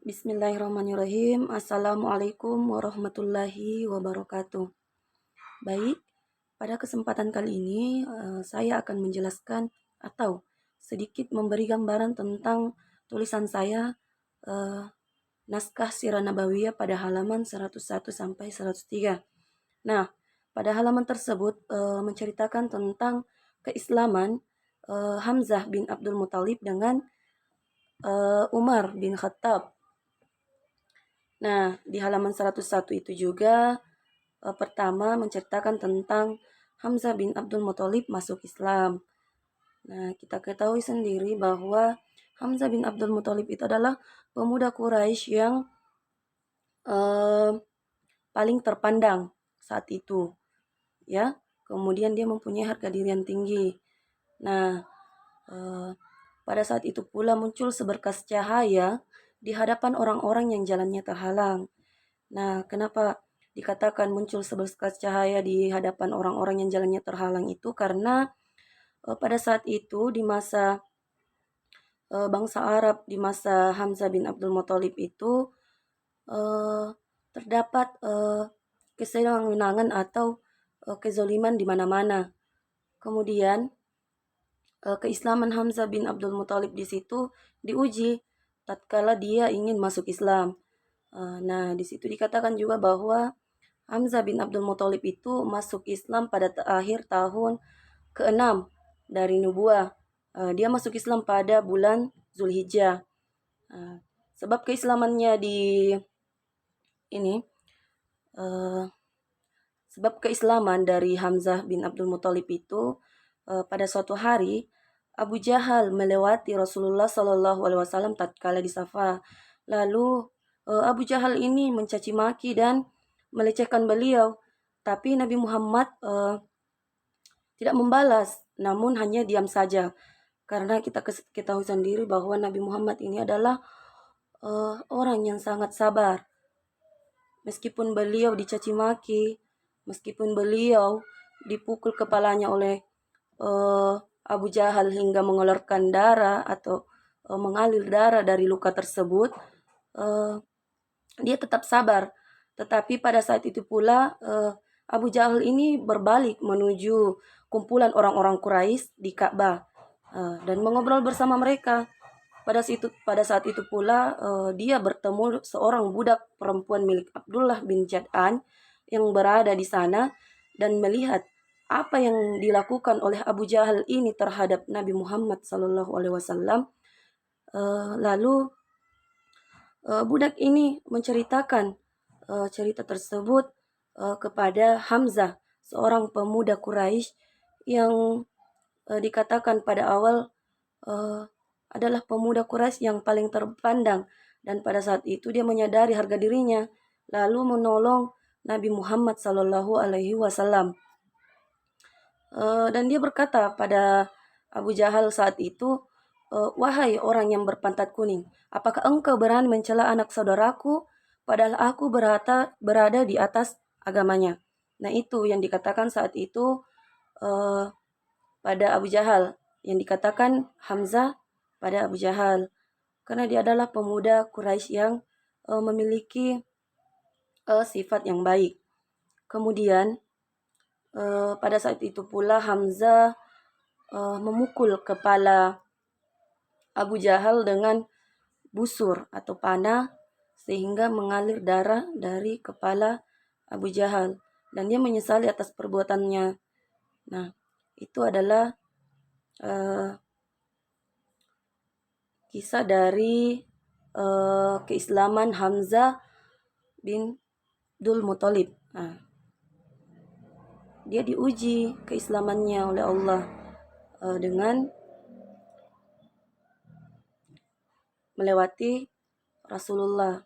Bismillahirrahmanirrahim. Assalamualaikum warahmatullahi wabarakatuh. Baik, pada kesempatan kali ini saya akan menjelaskan atau sedikit memberi gambaran tentang tulisan saya eh, Naskah Sirah Nabawiyah pada halaman 101 sampai 103. Nah, pada halaman tersebut menceritakan tentang keislaman Hamzah bin Abdul Muthalib dengan Umar bin Khattab. Nah, di halaman 101 itu juga pertama menceritakan tentang Hamzah bin Abdul Muthalib masuk Islam. Nah, kita ketahui sendiri bahwa Hamzah bin Abdul Muthalib itu adalah pemuda Quraisy yang eh, paling terpandang saat itu, ya. Kemudian dia mempunyai harga diri yang tinggi. Nah, eh, pada saat itu pula muncul seberkas cahaya di hadapan orang-orang yang jalannya terhalang. Nah, kenapa dikatakan muncul seberkas cahaya di hadapan orang-orang yang jalannya terhalang itu? Karena pada saat itu di masa bangsa Arab, di masa Hamzah bin Abdul Muthalib itu eh, terdapat kesenangan atau kezoliman di mana-mana. Kemudian keislaman Hamzah bin Abdul Muthalib di situ diuji tatkala dia ingin masuk Islam. Nah, di situ dikatakan juga bahwa Hamzah bin Abdul Muthalib itu masuk Islam pada akhir tahun ke-6 dari nubuah. Dia masuk Islam pada bulan Zulhijjah. Sebab keislamannya di ini, sebab keislaman dari Hamzah bin Abdul Muthalib itu pada suatu hari Abu Jahal melewati Rasulullah Shallallahu Alaihi Wasallam tatkala di Safa. Lalu Abu Jahal ini mencaci maki dan melecehkan beliau, tapi Nabi Muhammad tidak membalas, namun hanya diam saja. Karena kita ketahui sendiri bahwa Nabi Muhammad ini adalah orang yang sangat sabar. Meskipun beliau dicaci maki, meskipun beliau dipukul kepalanya oleh Abu Jahal hingga mengeluarkan darah atau mengalir darah dari luka tersebut, dia tetap sabar. Tetapi pada saat itu pula Abu Jahal ini berbalik menuju kumpulan orang-orang Quraisy di Ka'bah dan mengobrol bersama mereka. Pada saat itu pula dia bertemu seorang budak perempuan milik Abdullah bin Jad'an yang berada di sana dan melihat apa yang dilakukan oleh Abu Jahal ini terhadap Nabi Muhammad SAW. Lalu budak ini menceritakan cerita tersebut kepada Hamzah, seorang pemuda Quraisy yang dikatakan pada awal adalah pemuda Quraisy yang paling terpandang, dan pada saat itu dia menyadari harga dirinya lalu menolong Nabi Muhammad Sallallahu Alaihi Wasallam. Dan dia berkata pada Abu Jahal saat itu, wahai orang yang berpantat kuning, apakah engkau berani mencela anak saudaraku padahal aku berada di atas agamanya? Nah, itu yang dikatakan saat itu pada Abu Jahal, yang dikatakan Hamzah pada Abu Jahal, karena dia adalah pemuda Quraisy yang memiliki sifat yang baik. Kemudian pada saat itu pula Hamzah memukul kepala Abu Jahal dengan busur atau panah sehingga mengalir darah dari kepala Abu Jahal, dan dia menyesali atas perbuatannya. Nah, itu adalah kisah dari keislaman Hamzah bin Abdul Muthalib. Nah, dia diuji keislamannya oleh Allah dengan melewati Rasulullah